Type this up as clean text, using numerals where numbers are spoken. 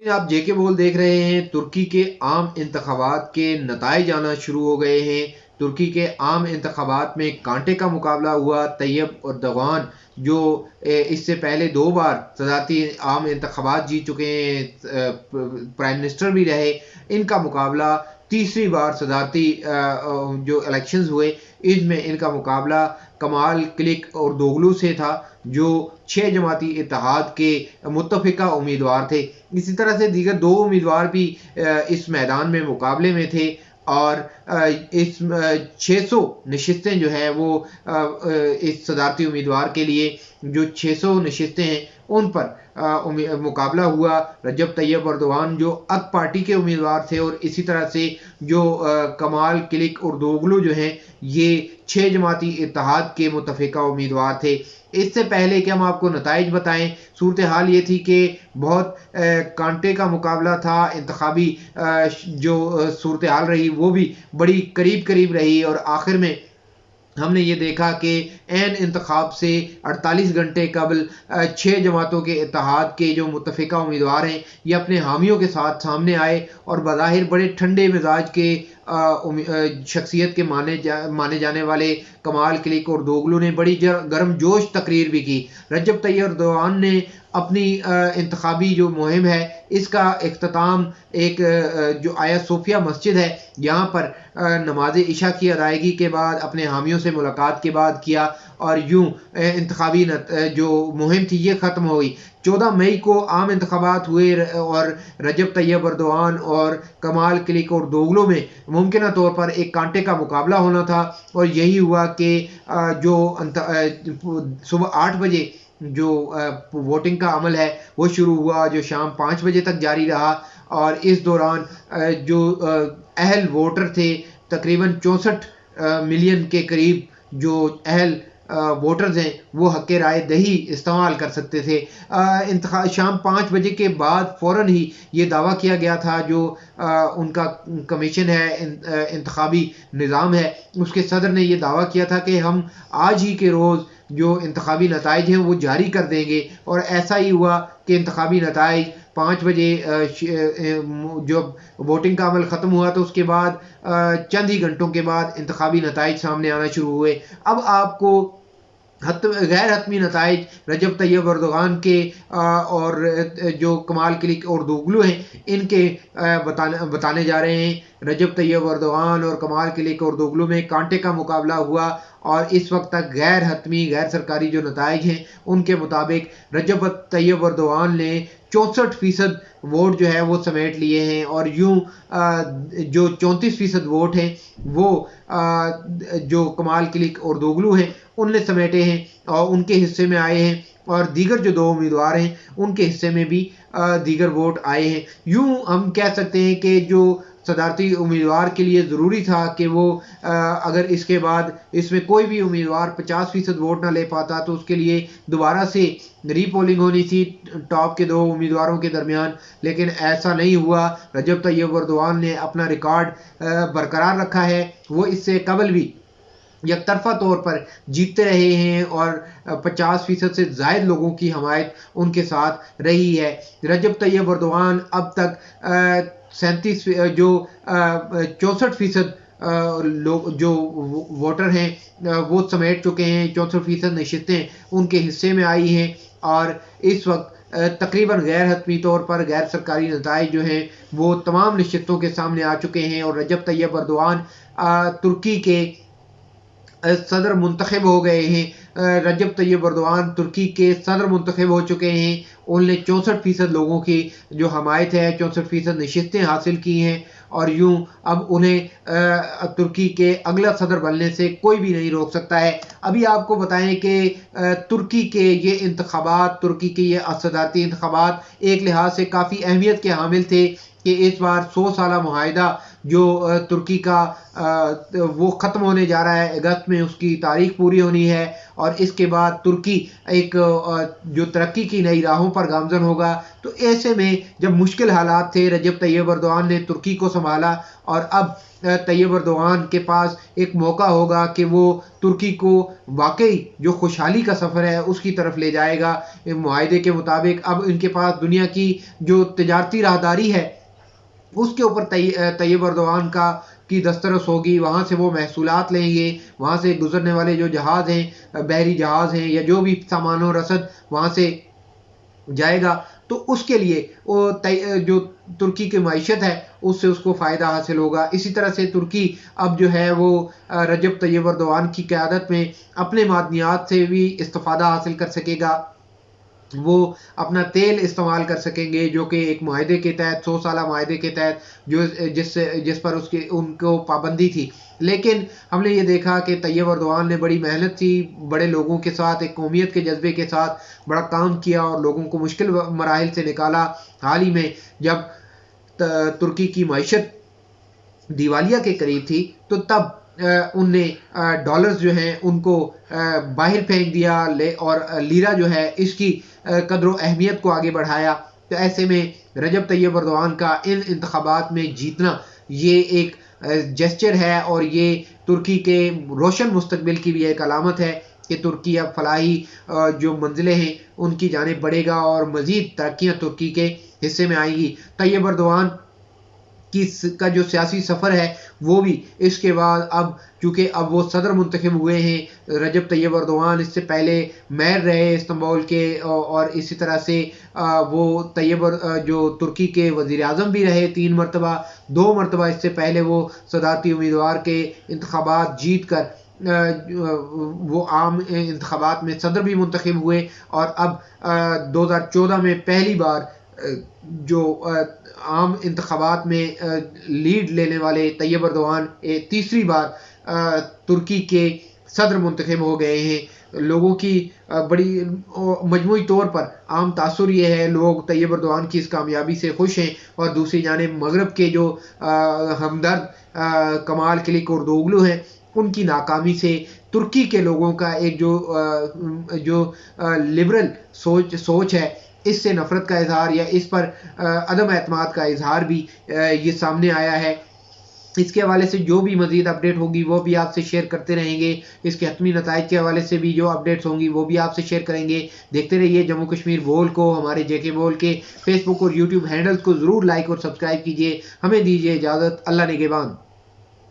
آپ جے کے بول دیکھ رہے ہیں۔ ترکی کے عام انتخابات کے نتائج آنا شروع ہو گئے ہیں۔ ترکی کے عام انتخابات میں کانٹے کا مقابلہ ہوا۔ طیب اردوغان جو اس سے پہلے 2 بار صدارتی عام انتخابات جیت چکے ہیں، پرائم منسٹر بھی رہے، ان کا مقابلہ تیسری بار صدارتی جو الیکشنز ہوئے ان میں ان کا مقابلہ کمال کلک اور دوگلو سے تھا، جو 6 جماعتی اتحاد کے متفقہ امیدوار تھے۔ اسی طرح سے دیگر 2 امیدوار بھی اس میدان میں مقابلے میں تھے، اور اس 600 نشستیں جو ہے وہ اس صدارتی امیدوار کے لیے جو 600 نشستیں ہیں ان پر مقابلہ ہوا۔ رجب طیب اردوغان جو اک پارٹی کے امیدوار تھے، اور اسی طرح سے جو کمال کلک اور دوگلو جو ہیں یہ 6 جماعتی اتحاد کے متفقہ امیدوار تھے۔ اس سے پہلے کہ ہم آپ کو نتائج بتائیں، صورتحال یہ تھی کہ بہت کانٹے کا مقابلہ تھا۔ انتخابی جو صورتحال رہی وہ بھی بڑی قریب رہی، اور آخر میں ہم نے یہ دیکھا کہ عین انتخاب سے 48 گھنٹے قبل 6 جماعتوں کے اتحاد کے جو متفقہ امیدوار ہیں یہ اپنے حامیوں کے ساتھ سامنے آئے، اور بظاہر بڑے ٹھنڈے مزاج کے شخصیت کے مانے جانے والے کمال کلک اور دوگلو نے بڑی گرم جوش تقریر بھی کی۔ رجب طیب اردوغان نے اپنی انتخابی جو مہم ہے اس کا اختتام ایک جو آیا صوفیہ مسجد ہے یہاں پر نماز عشاء کی ادائیگی کے بعد اپنے حامیوں سے ملاقات کے بعد کیا، اور یوں انتخابی جو مہم تھی یہ ختم ہو گئی۔ 14 مئی کو عام انتخابات ہوئے، اور رجب طیب اردوغان اور کمال کلک اور دوگلو میں ممکنہ طور پر ایک کانٹے کا مقابلہ ہونا تھا، اور یہی ہوا کہ جو صبح 8 بجے جو ووٹنگ کا عمل ہے وہ شروع ہوا، جو شام 5 بجے تک جاری رہا، اور اس دوران جو اہل ووٹر تھے تقریباً 64 ملین کے قریب جو اہل ووٹرز ہیں وہ حق رائے دہی استعمال کر سکتے تھے۔ شام 5 بجے کے بعد فوراً ہی یہ دعویٰ کیا گیا تھا، جو ان کا کمیشن ہے انتخابی نظام ہے اس کے صدر نے یہ دعویٰ کیا تھا کہ ہم آج ہی کے روز جو انتخابی نتائج ہیں وہ جاری کر دیں گے، اور ایسا ہی ہوا کہ انتخابی نتائج 5 بجے جب ووٹنگ کا عمل ختم ہوا تو اس کے بعد چند ہی گھنٹوں کے بعد انتخابی نتائج سامنے آنا شروع ہوئے۔ اب آپ کو غیر حتمی نتائج رجب طیب اردوغان کے اور جو کمال کلک اور دوگلو ہیں ان کے بتانے جا رہے ہیں۔ رجب طیب اردوغان اور کمال کلک اور دوگلو میں کانٹے کا مقابلہ ہوا، اور اس وقت تک غیر حتمی غیر سرکاری جو نتائج ہیں ان کے مطابق رجب طیب اردوغان نے 64% ووٹ جو ہے وہ سمیٹ لیے ہیں، اور یوں جو 34% ووٹ ہیں وہ جو کمال کلک اور دوگلو ہیں ان نے سمیٹے ہیں اور ان کے حصے میں آئے ہیں، اور دیگر جو 2 امیدوار ہیں ان کے حصے میں بھی دیگر ووٹ آئے ہیں۔ یوں ہم کہہ سکتے ہیں کہ جو صدارتی امیدوار کے لیے ضروری تھا کہ وہ اگر اس کے بعد اس میں کوئی بھی امیدوار 50% ووٹ نہ لے پاتا تو اس کے لیے دوبارہ سے ری پولنگ ہونی تھی ٹاپ کے 2 امیدواروں کے درمیان، لیکن ایسا نہیں ہوا۔ رجب طیب اردوغان نے اپنا ریکارڈ برقرار رکھا ہے، وہ اس سے قبل بھی یک طرفہ طور پر جیتتے رہے ہیں، اور 50% سے زائد لوگوں کی حمایت ان کے ساتھ رہی ہے۔ رجب طیب اردوغان اب تک 64% لوگ جو ووٹر ہیں وہ سمیٹ چکے ہیں، 64% نشستیں ان کے حصے میں آئی ہیں، اور اس وقت تقریباً غیر حتمی طور پر غیر سرکاری نتائج جو ہیں وہ تمام نشستوں کے سامنے آ چکے ہیں، اور رجب طیب اردوغان ترکی کے صدر منتخب ہو گئے ہیں۔ رجب طیب اردوغان ترکی کے صدر منتخب ہو چکے ہیں، ان نے 64% لوگوں کی جو حمایت ہے، 64% نشستیں حاصل کی ہیں، اور یوں اب انہیں ترکی کے اگلا صدر بننے سے کوئی بھی نہیں روک سکتا ہے۔ ابھی آپ کو بتائیں کہ ترکی کے یہ انتخابات، ترکی کے یہ صدارتی انتخابات ایک لحاظ سے کافی اہمیت کے حامل تھے کہ اس بار 100 سالہ معاہدہ جو ترکی کا وہ ختم ہونے جا رہا ہے، اگست میں اس کی تاریخ پوری ہونی ہے، اور اس کے بعد ترکی ایک جو ترقی کی نئی راہوں پر گامزن ہوگا۔ تو ایسے میں جب مشکل حالات تھے، رجب طیب ایردوان نے ترکی کو سنبھالا، اور اب طیب ایردوان کے پاس ایک موقع ہوگا کہ وہ ترکی کو واقعی جو خوشحالی کا سفر ہے اس کی طرف لے جائے گا۔ معاہدے کے مطابق اب ان کے پاس دنیا کی جو تجارتی راہداری ہے اس کے اوپر طیب ایردوان کی دسترس ہوگی، وہاں سے وہ محصولات لیں گے، وہاں سے گزرنے والے جو جہاز ہیں، بحری جہاز ہیں، یا جو بھی سامان و رسد وہاں سے جائے گا، تو اس کے لیے وہ جو ترکی کی معیشت ہے اس سے اس کو فائدہ حاصل ہوگا۔ اسی طرح سے ترکی اب جو ہے وہ رجب طیب ایردوان کی قیادت میں اپنے معدنیات سے بھی استفادہ حاصل کر سکے گا، وہ اپنا تیل استعمال کر سکیں گے، جو کہ ایک معاہدے کے تحت، 100 سالہ معاہدے کے تحت جس پر ان کو پابندی تھی۔ لیکن ہم نے یہ دیکھا کہ طیب ایردوان نے بڑی محنت کی، بڑے لوگوں کے ساتھ، ایک قومیت کے جذبے کے ساتھ بڑا کام کیا اور لوگوں کو مشکل مراحل سے نکالا۔ حال ہی میں جب ترکی کی معیشت دیوالیہ کے قریب تھی تو تب ان نے ڈالرز جو ہیں ان کو باہر پھینک دیا، اور لیرہ جو ہے اس کی قدر و اہمیت کو آگے بڑھایا۔ تو ایسے میں رجب طیب ایردوان کا ان انتخابات میں جیتنا یہ ایک جیسچر ہے، اور یہ ترکی کے روشن مستقبل کی بھی ایک علامت ہے کہ ترکی اب فلاحی جو منزلیں ہیں ان کی جانب بڑھے گا، اور مزید ترقیاں ترکی کے حصے میں آئیں گی۔ طیب ایردوان کا جو سیاسی سفر ہے وہ بھی اس کے بعد، اب چونکہ اب وہ صدر منتخب ہوئے ہیں، رجب طیب ایردوان اس سے پہلے میئر رہے استنبول کے، اور اسی طرح سے وہ جو ترکی کے وزیر اعظم بھی رہے 3 مرتبہ، 2 مرتبہ اس سے پہلے وہ صدارتی امیدوار کے انتخابات جیت کر وہ عام انتخابات میں صدر بھی منتخب ہوئے، اور اب 2014 میں پہلی بار جو عام انتخابات میں لیڈ لینے والے طیب ایردوان تیسری بار ترکی کے صدر منتخب ہو گئے ہیں۔ لوگوں کی بڑی مجموعی طور پر عام تاثر یہ ہے، لوگ طیب ایردوان کی اس کامیابی سے خوش ہیں، اور دوسری جانب مغرب کے جو ہمدرد کمال کلک اردوغلو ہیں ان کی ناکامی سے ترکی کے لوگوں کا ایک جو لبرل سوچ ہے، اس سے نفرت کا اظہار یا اس پر عدم اعتماد کا اظہار بھی یہ سامنے آیا ہے۔ اس کے حوالے سے جو بھی مزید اپڈیٹ ہوگی وہ بھی آپ سے شیئر کرتے رہیں گے، اس کے حتمی نتائج کے حوالے سے بھی جو اپڈیٹس ہوں گی وہ بھی آپ سے شیئر کریں گے۔ دیکھتے رہیے جموں کشمیر بول کو، ہمارے جے کے بول کے فیس بک اور یوٹیوب ہینڈلز کو ضرور لائک اور سبسکرائب کیجیے۔ ہمیں دیجیے اجازت، اللہ نگہبان۔